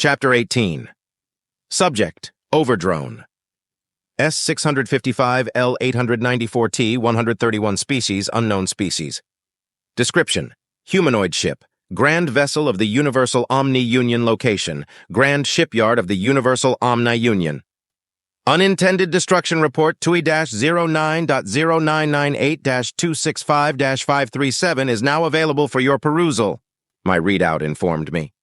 Chapter 18. Subject: Overdrone. S-655L-894T, 131 species, unknown species. Description: Humanoid ship. Grand vessel of the Universal Omni-Union location. Grand shipyard of the Universal Omni-Union. Unintended destruction report TUI-09.0998-265-537 is now available for your perusal, my readout informed me.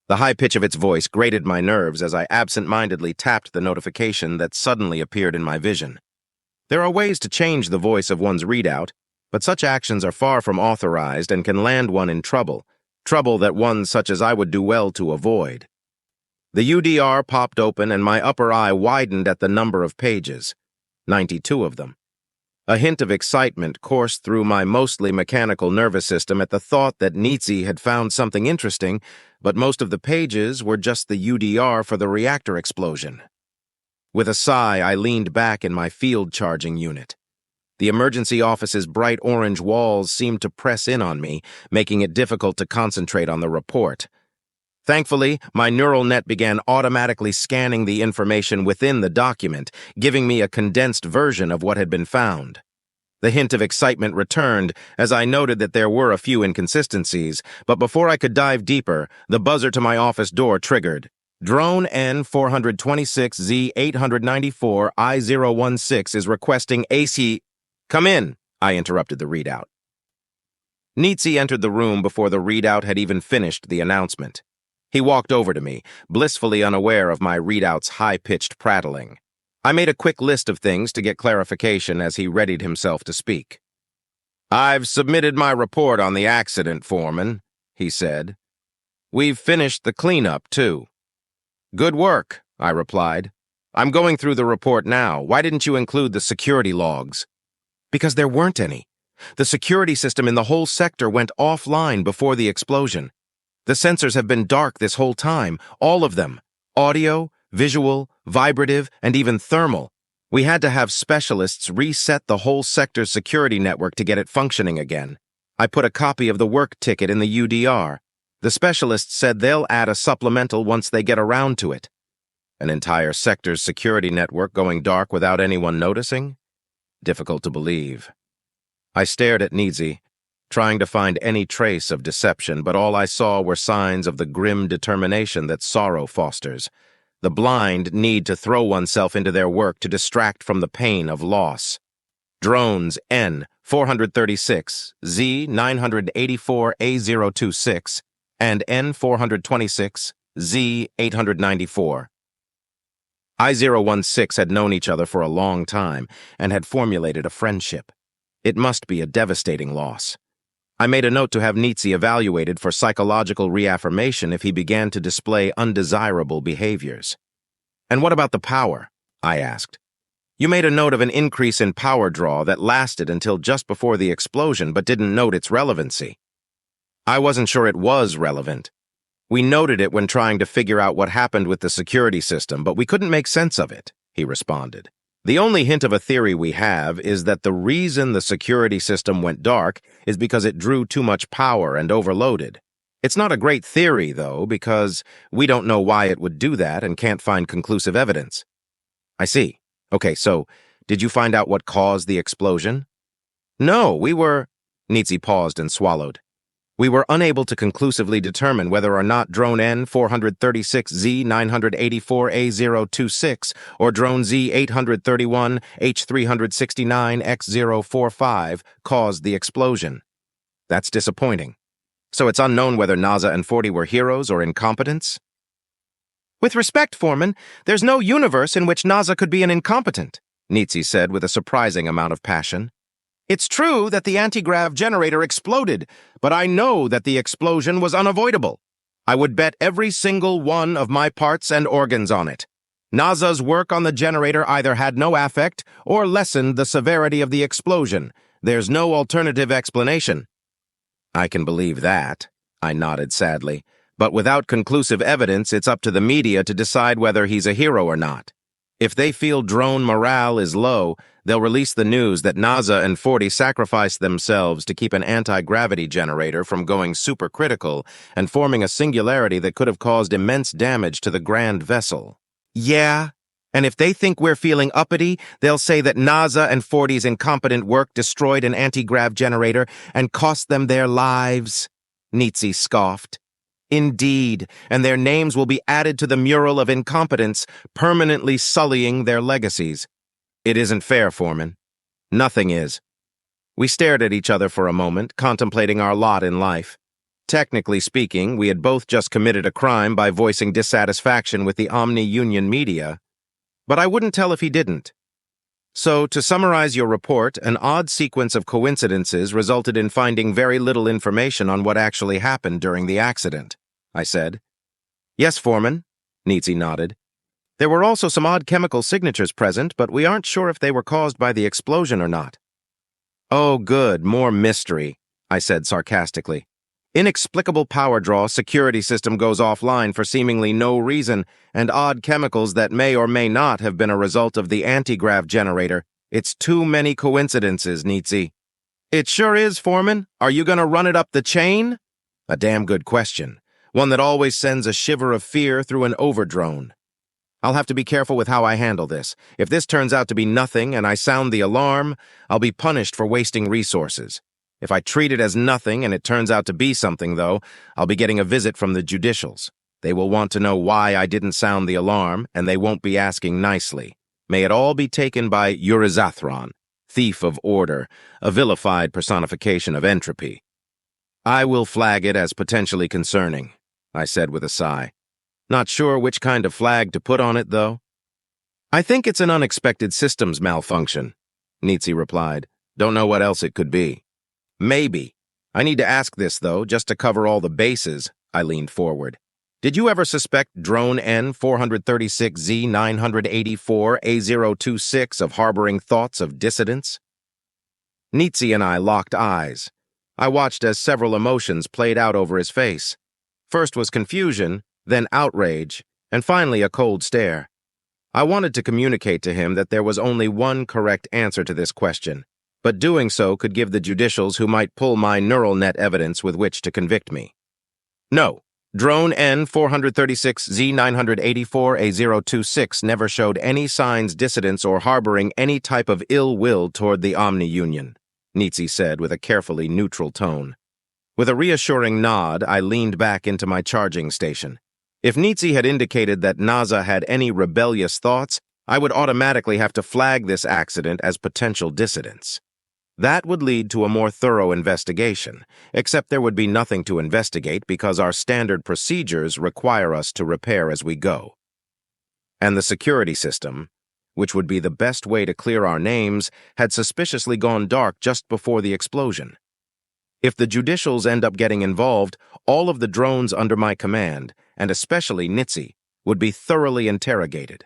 The high pitch of its voice grated my nerves as I absent-mindedly tapped the notification that suddenly appeared in my vision. There are ways to change the voice of one's readout, but such actions are far from authorized and can land one in trouble that one such as I would do well to avoid. The UDR popped open and my upper eye widened at the number of pages, 92 of them. A hint of excitement coursed through my mostly mechanical nervous system at the thought that Nietzsche had found something interesting, but most of the pages were just the UDR for the reactor explosion. With a sigh, I leaned back in my field charging unit. The emergency office's bright orange walls seemed to press in on me, making it difficult to concentrate on the report. Thankfully, my neural net began automatically scanning the information within the document, giving me a condensed version of what had been found. The hint of excitement returned as I noted that there were a few inconsistencies, but before I could dive deeper, the buzzer to my office door triggered. Drone N-426Z-894-I-016 is requesting AC... Come in, I interrupted the readout. Nietzsche entered the room before the readout had even finished the announcement. He walked over to me, blissfully unaware of my readout's high-pitched prattling. I made a quick list of things to get clarification as he readied himself to speak. "I've submitted my report on the accident, foreman," he said. "We've finished the cleanup, too." "Good work," I replied. "I'm going through the report now. Why didn't you include the security logs?" "Because there weren't any. The security system in the whole sector went offline before the explosion. The sensors have been dark this whole time, all of them. Audio, visual, vibrative, and even thermal. We had to have specialists reset the whole sector's security network to get it functioning again. I put a copy of the work ticket in the UDR. The specialists said they'll add a supplemental once they get around to it." An entire sector's security network going dark without anyone noticing? Difficult to believe. I stared at Nietzsche, trying to find any trace of deception, but all I saw were signs of the grim determination that sorrow fosters, the blind need to throw oneself into their work to distract from the pain of loss. Drones N-436, Z-984, A-026, and N-426, Z-894. I-016 had known each other for a long time and had formulated a friendship. It must be a devastating loss. I made a note to have Nietzsche evaluated for psychological reaffirmation if he began to display undesirable behaviors. "And what about the power?" I asked. "You made a note of an increase in power draw that lasted until just before the explosion but didn't note its relevancy." "I wasn't sure it was relevant. We noted it when trying to figure out what happened with the security system, but we couldn't make sense of it," he responded. "The only hint of a theory we have is that the reason the security system went dark is because it drew too much power and overloaded. It's not a great theory, though, because we don't know why it would do that and can't find conclusive evidence." "I see. Okay, so did you find out what caused the explosion?" "No, Nietzsche paused and swallowed. "We were unable to conclusively determine whether or not drone N-436Z-984A-026 or drone Z-831H-369X-045 caused the explosion. That's disappointing. So it's unknown whether NASA and 40 were heroes or incompetents?" "With respect, Foreman, there's no universe in which NASA could be an incompetent," Nietzsche said with a surprising amount of passion. "It's true that the anti-grav generator exploded, but I know that the explosion was unavoidable. I would bet every single one of my parts and organs on it. NASA's work on the generator either had no effect or lessened the severity of the explosion. There's no alternative explanation." "I can believe that," I nodded sadly, "but without conclusive evidence, it's up to the media to decide whether he's a hero or not. If they feel drone morale is low, they'll release the news that NASA and 40 sacrificed themselves to keep an anti-gravity generator from going supercritical and forming a singularity that could have caused immense damage to the grand vessel. Yeah, and if they think we're feeling uppity, they'll say that NASA and 40's incompetent work destroyed an anti-grav generator and cost them their lives. Nietzsche scoffed. Indeed, and their names will be added to the mural of incompetence, permanently sullying their legacies. It isn't fair, Foreman. Nothing is. We stared at each other for a moment, contemplating our lot in life. Technically speaking, we had both just committed a crime by voicing dissatisfaction with the Omni-Union media, but I wouldn't tell if he didn't. So, to summarize your report, an odd sequence of coincidences resulted in finding very little information on what actually happened during the accident, I said. Yes, Foreman, Nietzsche nodded. There were also some odd chemical signatures present, but we aren't sure if they were caused by the explosion or not. Oh, good, more mystery, I said sarcastically. Inexplicable power draw, security system goes offline for seemingly no reason, and odd chemicals that may or may not have been a result of the anti-grav generator. It's too many coincidences, Nietzsche. It sure is, Foreman. Are you gonna run it up the chain? A damn good question. One that always sends a shiver of fear through an overdrone. I'll have to be careful with how I handle this. If this turns out to be nothing and I sound the alarm, I'll be punished for wasting resources. If I treat it as nothing and it turns out to be something, though, I'll be getting a visit from the judicials. They will want to know why I didn't sound the alarm, and they won't be asking nicely. May it all be taken by Euryzathron, thief of order, a vilified personification of entropy. I will flag it as potentially concerning, I said with a sigh. Not sure which kind of flag to put on it, though. I think it's an unexpected systems malfunction, Nietzsche replied. Don't know what else it could be. Maybe. I need to ask this, though, just to cover all the bases, I leaned forward. Did you ever suspect drone N-436Z-984-A026 of harboring thoughts of dissidence? Nietzsche and I locked eyes. I watched as several emotions played out over his face. First was confusion, then outrage, and finally a cold stare. I wanted to communicate to him that there was only one correct answer to this question, but doing so could give the judicials who might pull my neural net evidence with which to convict me. No, drone N-436Z-984-A026 never showed any signs dissidence or harboring any type of ill will toward the Omni-Union, Nietzsche said with a carefully neutral tone. With a reassuring nod, I leaned back into my charging station. If Nietzsche had indicated that NASA had any rebellious thoughts, I would automatically have to flag this accident as potential dissidence. That would lead to a more thorough investigation, except there would be nothing to investigate because our standard procedures require us to repair as we go. And the security system, which would be the best way to clear our names, had suspiciously gone dark just before the explosion. If the judicials end up getting involved, all of the drones under my command, and especially Nietzsche, would be thoroughly interrogated.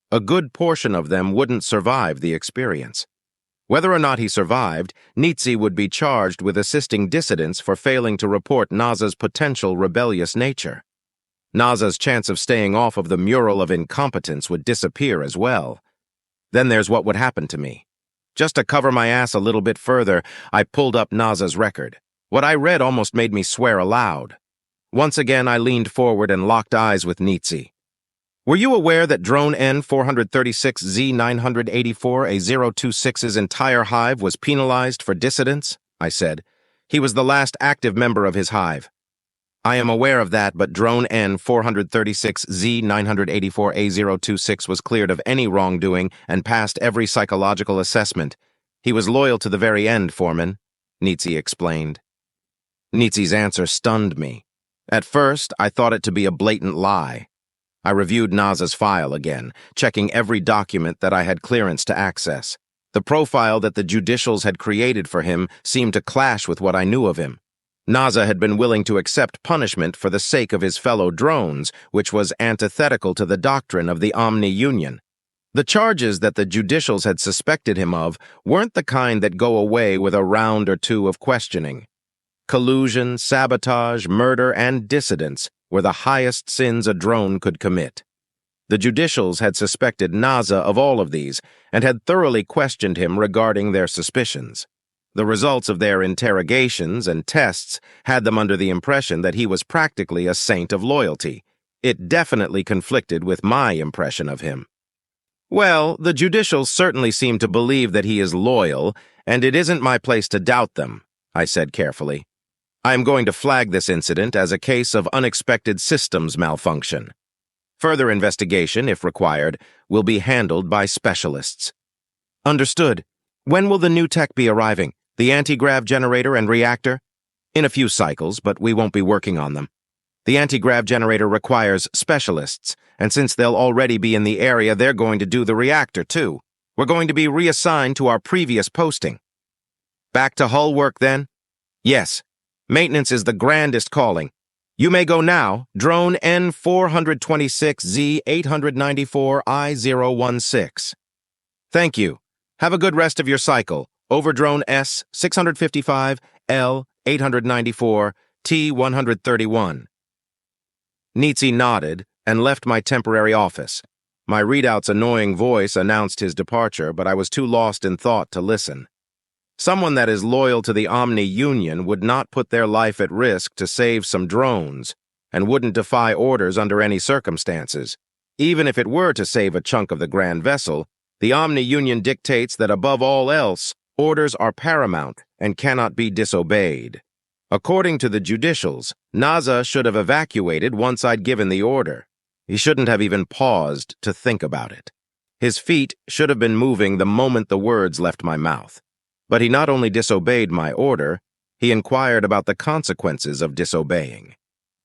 A good portion of them wouldn't survive the experience. Whether or not he survived, Nietzsche would be charged with assisting dissidents for failing to report NASA's potential rebellious nature. NASA's chance of staying off of the mural of incompetence would disappear as well. Then there's what would happen to me. Just to cover my ass a little bit further, I pulled up NASA's record. What I read almost made me swear aloud. Once again, I leaned forward and locked eyes with Nietzsche. Were you aware that drone N-436Z-984-A026's entire hive was penalized for dissidence? I said. He was the last active member of his hive. I am aware of that, but drone N-436Z-984-A026 was cleared of any wrongdoing and passed every psychological assessment. He was loyal to the very end, Foreman, Nietzsche explained. Nietzsche's answer stunned me. At first, I thought it to be a blatant lie. I reviewed NASA's file again, checking every document that I had clearance to access. The profile that the judicials had created for him seemed to clash with what I knew of him. NASA had been willing to accept punishment for the sake of his fellow drones, which was antithetical to the doctrine of the Omni-Union. The charges that the judicials had suspected him of weren't the kind that go away with a round or two of questioning. Collusion, sabotage, murder, and dissidence were the highest sins a drone could commit. The judicials had suspected Naza of all of these and had thoroughly questioned him regarding their suspicions. The results of their interrogations and tests had them under the impression that he was practically a saint of loyalty. It definitely conflicted with my impression of him. Well, the judicials certainly seem to believe that he is loyal, and it isn't my place to doubt them, I said carefully. I am going to flag this incident as a case of unexpected systems malfunction. Further investigation, if required, will be handled by specialists. Understood. When will the new tech be arriving? The anti-grav generator and reactor? In a few cycles, but we won't be working on them. The anti-grav generator requires specialists, and since they'll already be in the area, they're going to do the reactor, too. We're going to be reassigned to our previous posting. Back to hull work, then? Yes. Maintenance is the grandest calling. You may go now. Drone N426Z894I016. Thank you. Have a good rest of your cycle. Over drone S655L894T131. Nitsi nodded and left my temporary office. My readout's annoying voice announced his departure, but I was too lost in thought to listen. Someone that is loyal to the Omni Union would not put their life at risk to save some drones, and wouldn't defy orders under any circumstances. Even if it were to save a chunk of the Grand Vessel, the Omni Union dictates that above all else, orders are paramount and cannot be disobeyed. According to the judicials, Naza should have evacuated once I'd given the order. He shouldn't have even paused to think about it. His feet should have been moving the moment the words left my mouth. But he not only disobeyed my order, he inquired about the consequences of disobeying.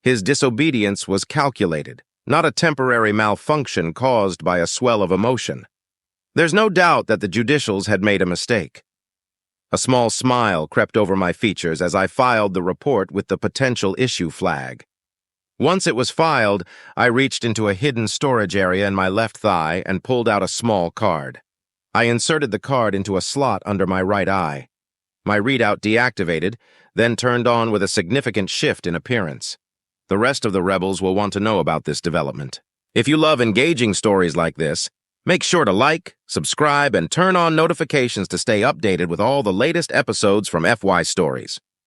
His disobedience was calculated, not a temporary malfunction caused by a swell of emotion. There's no doubt that the judicials had made a mistake. A small smile crept over my features as I filed the report with the potential issue flag. Once it was filed, I reached into a hidden storage area in my left thigh and pulled out a small card. I inserted the card into a slot under my right eye. My readout deactivated, then turned on with a significant shift in appearance. The rest of the rebels will want to know about this development. If you love engaging stories like this, make sure to like, subscribe, and turn on notifications to stay updated with all the latest episodes from FY Stories.